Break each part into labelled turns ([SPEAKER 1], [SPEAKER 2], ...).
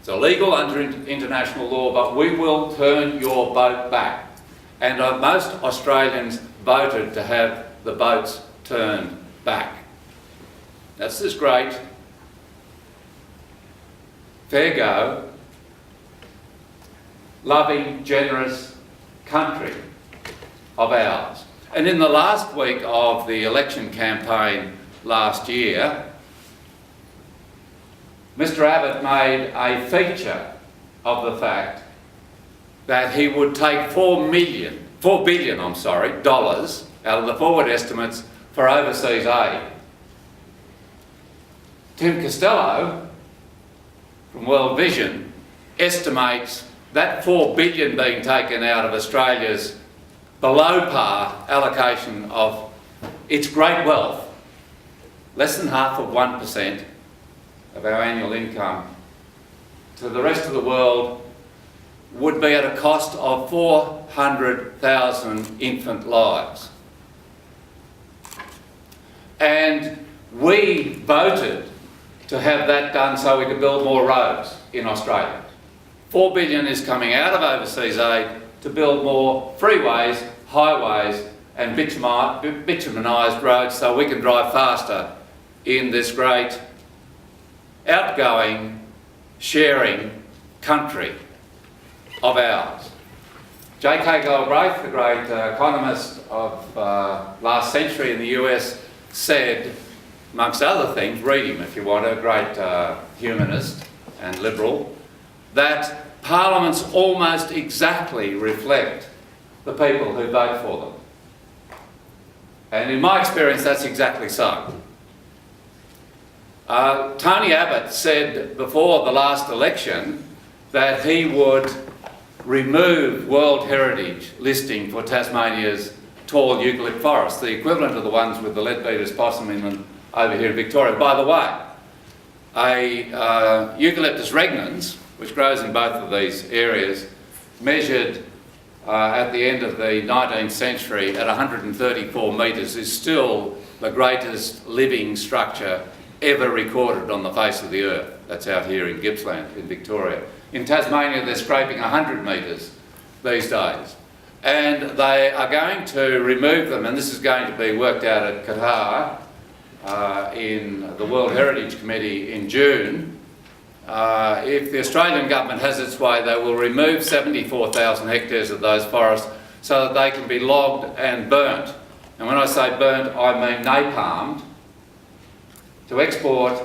[SPEAKER 1] It's illegal under international law, but we will turn your boat back. And most Australians voted to have the boats turned back. That's this great, fair go, loving, generous country of ours. And in the last week of the election campaign last year, Mr. Abbott made a feature of the fact that he would take $4 billion dollars out of the forward estimates for overseas aid. Tim Costello from World Vision estimates that $4 billion being taken out of Australia's below par allocation of its great wealth, less than half of 1% of our annual income, to the rest of the world would be at a cost of 400,000 infant lives. And we voted to have that done so we could build more roads in Australia. $4 billion is coming out of overseas aid to build more freeways, highways and bitumenised roads so we can drive faster in this great outgoing, sharing country of ours. J.K. Galbraith, the great economist of last century in the US, said, amongst other things, read him if you want, a great humanist and liberal, that parliaments almost exactly reflect the people who vote for them. And in my experience, that's exactly so. Tony Abbott said before the last election that he would remove World Heritage listing for Tasmania's tall eucalypt forests, the equivalent of the ones with the leadbeater's possum in them over here in Victoria. By the way, Eucalyptus regnans, which grows in both of these areas, measured at the end of the 19th century at 134 metres, is still the greatest living structure ever recorded on the face of the earth. That's out here in Gippsland in Victoria. In Tasmania they're scraping 100 metres these days. And they are going to remove them, and this is going to be worked out at Qatar in the World Heritage Committee in June. If the Australian government has its way, they will remove 74,000 hectares of those forests so that they can be logged and burnt. And when I say burnt, I mean napalmed, to export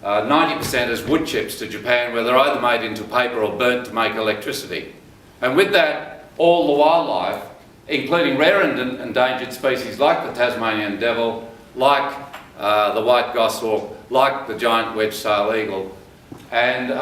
[SPEAKER 1] 90% as wood chips to Japan, where they're either made into paper or burnt to make electricity. And with that, all the wildlife, including rare and endangered species like the Tasmanian devil, like the white goshawk, like the giant wedge-tailed eagle. And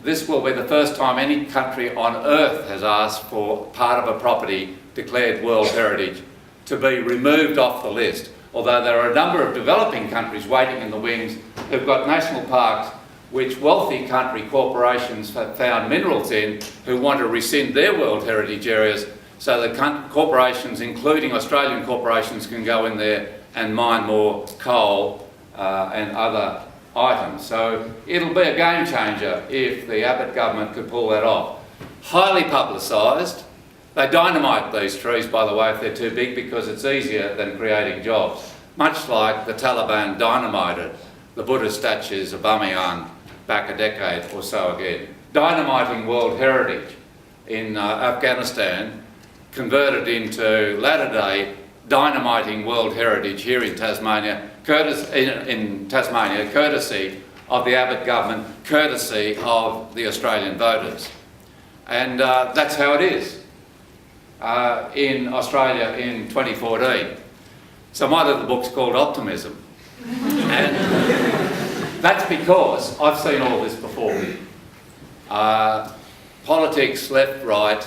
[SPEAKER 1] this will be the first time any country on earth has asked for part of a property declared World Heritage to be removed off the list. Although there are a number of developing countries waiting in the wings who've got national parks which wealthy country corporations have found minerals in, who want to rescind their World Heritage areas so that corporations, including Australian corporations, can go in there and mine more coal and other items. So it'll be a game changer if the Abbott government could pull that off. Highly publicised. They dynamite these trees, by the way, if they're too big, because it's easier than creating jobs. Much like the Taliban dynamited the Buddhist statues of Bamiyan back a decade or so again. Dynamiting World Heritage in Afghanistan converted into latter-day dynamiting World Heritage here in Tasmania, courtesy of the Abbott government, courtesy of the Australian voters. And that's how it is in Australia in 2014. So my little book's called Optimism. And that's because I've seen all this before. Politics, left, right,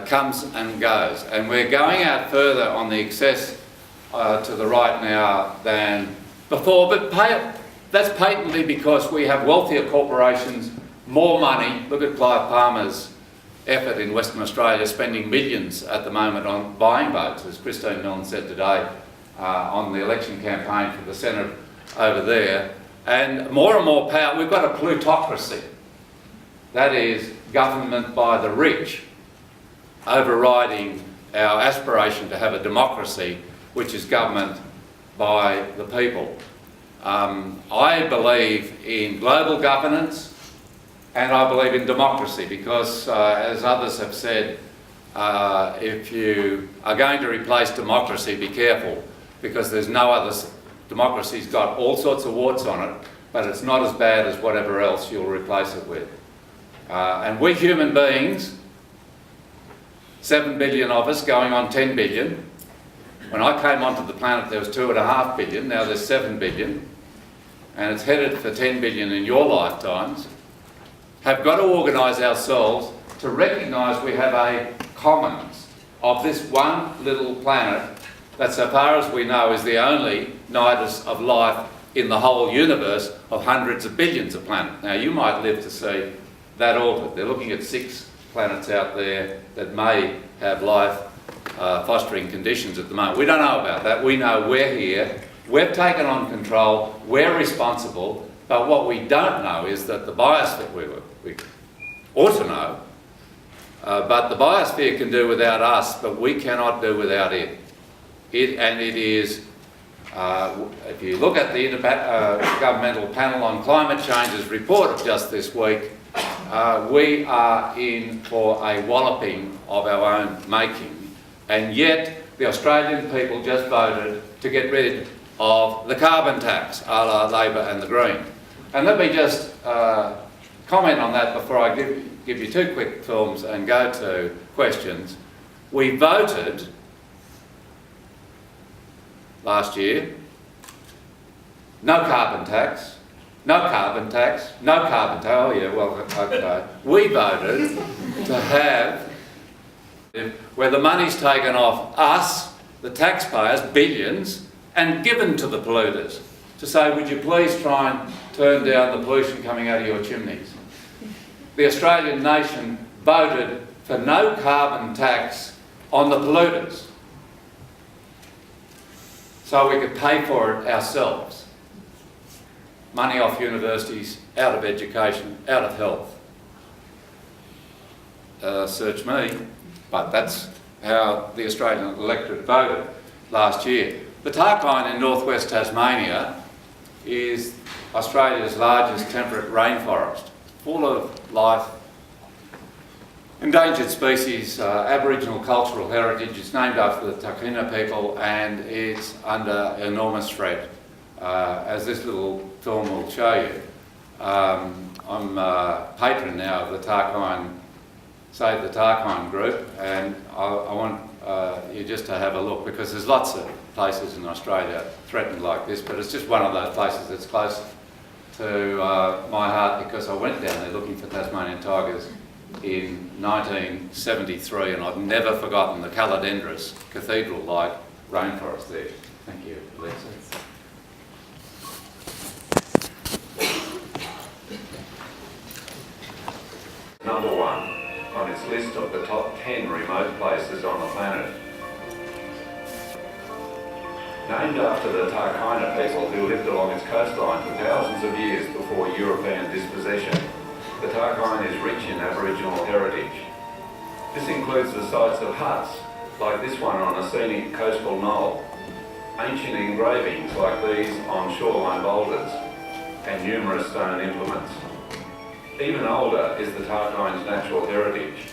[SPEAKER 1] comes and goes. And we're going out further on the excess to the right now than before. But that's patently because we have wealthier corporations, more money. Look at Clive Palmer's effort in Western Australia, spending millions at the moment on buying votes, as Christine Milne said today on the election campaign for the Senate over there. And more power. We've got a plutocracy. That is government by the rich, overriding our aspiration to have a democracy, which is government by the people. I believe in global governance and I believe in democracy because, as others have said, if you are going to replace democracy, be careful, because there's no other... Democracy's got all sorts of warts on it, but it's not as bad as whatever else you'll replace it with. And we human beings, 7 billion of us going on 10 billion. When I came onto the planet there was 2.5 billion, now there's 7 billion, and it's headed for 10 billion in your lifetimes, have got to organise ourselves to recognise we have a commons of this one little planet that, so far as we know, is the only nidus of life in the whole universe of hundreds of billions of planets. Now, you might live to see that altered. They're looking at 6 planets out there that may have life fostering conditions at the moment. We don't know about that. We know we're here, we've taken on control, we're responsible, but what we don't know is that the biosphere, we ought to know, but the biosphere can do without us, but we cannot do without it. It is, if you look at the Intergovernmental Panel on Climate Change's report of just this week, we are in for a walloping of our own making, and yet the Australian people just voted to get rid of the carbon tax, a la Labor and the Greens. And let me just comment on that before I give you 2 quick films and go to questions. We voted last year, no carbon tax, no carbon tax, no carbon tax. Oh yeah, well, okay. We voted to have, where the money's taken off us, the taxpayers, billions, and given to the polluters, to say, would you please try and turn down the pollution coming out of your chimneys. The Australian nation voted for no carbon tax on the polluters, so we could pay for it ourselves. Money off universities, out of education, out of health. Search me, but that's how the Australian electorate voted last year. The Tarkine in northwest Tasmania is Australia's largest temperate rainforest, full of life, endangered species, Aboriginal cultural heritage. It's named after the Takina people and it's under enormous threat, as this little film will show you. I'm a patron now of the Tarkine, Save the Tarkine group, and I want you just to have a look, because there's lots of places in Australia threatened like this, but it's just one of those places that's close to my heart, because I went down there looking for Tasmanian tigers in 1973, and I've never forgotten the Calodendrus cathedral-like rainforest there. Thank you, Alexa.
[SPEAKER 2] Number 1 on its list of the top 10 remote places on the planet. Named after the Tarkina people who lived along its coastline for thousands of years before European dispossession, the Tarkine is rich in Aboriginal heritage. This includes the sites of huts, like this one on a scenic coastal knoll, ancient engravings like these on shoreline boulders, and numerous stone implements. Even older is the Tarkine's natural heritage.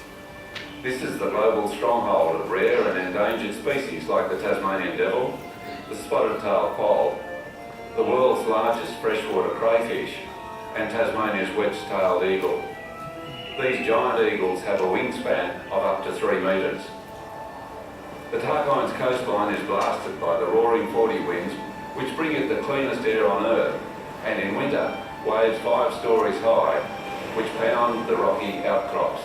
[SPEAKER 2] This is the global stronghold of rare and endangered species like the Tasmanian devil, the spotted-tailed quoll, the world's largest freshwater crayfish, and Tasmania's wedge-tailed eagle. These giant eagles have a wingspan of up to 3 metres. The Tarkine's coastline is blasted by the roaring 40 winds, which bring it the cleanest air on Earth, and in winter, waves 5 stories high, which pound the rocky outcrops.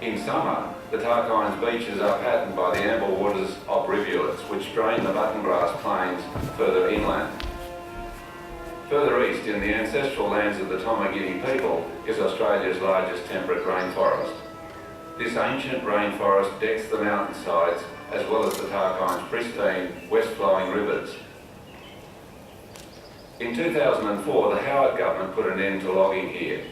[SPEAKER 2] In summer, the Tarkine's beaches are patterned by the amber waters of rivulets, which drain the buttongrass plains further inland. Further east, in the ancestral lands of the Tomagini people, is Australia's largest temperate rainforest. This ancient rainforest decks the mountainsides as well as the Tarkine's pristine, west-flowing rivers. In 2004, the Howard government put an end to logging here.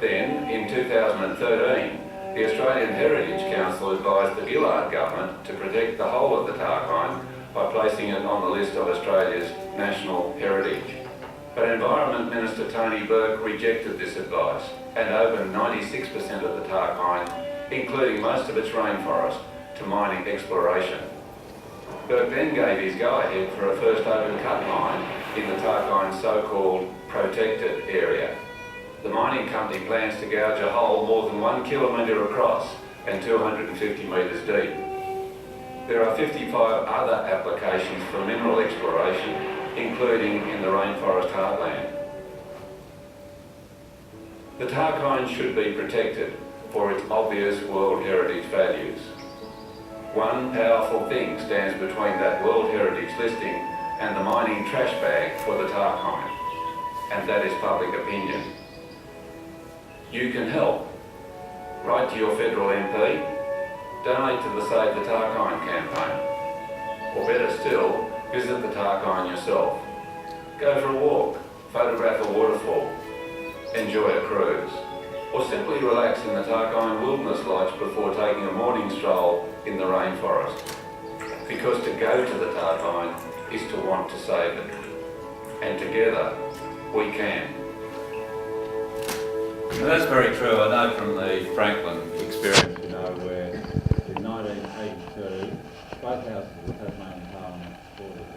[SPEAKER 2] Then, in 2013, the Australian Heritage Council advised the Gillard government to protect the whole of the Tarkine by placing it on the list of Australia's national heritage. But Environment Minister Tony Burke rejected this advice and opened 96% of the Tarkine, including most of its rainforest, to mining exploration. Burke then gave his go-ahead for a first open cut mine in the Tarkine's so-called protected area. The mining company plans to gouge a hole more than 1 kilometre across and 250 metres deep. There are 55 other applications for mineral exploration, including in the rainforest heartland. The Tarkine should be protected for its obvious World Heritage values. One powerful thing stands between that World Heritage listing and the mining trash bag for the Tarkine, and that is public opinion. You can help. Write to your federal MP, donate to the Save the Tarkine campaign, or better still, visit the Tarkine yourself. Go for a walk, photograph a waterfall, enjoy a cruise, or simply relax in the Tarkine Wilderness Lodge before taking a morning stroll in the rainforest. Because to go to the Tarkine is to want to save it. And together, we can.
[SPEAKER 1] Well, that's very true. I know from the Franklin experience, where in 1982, both houses of the Tasmanian Parliament supported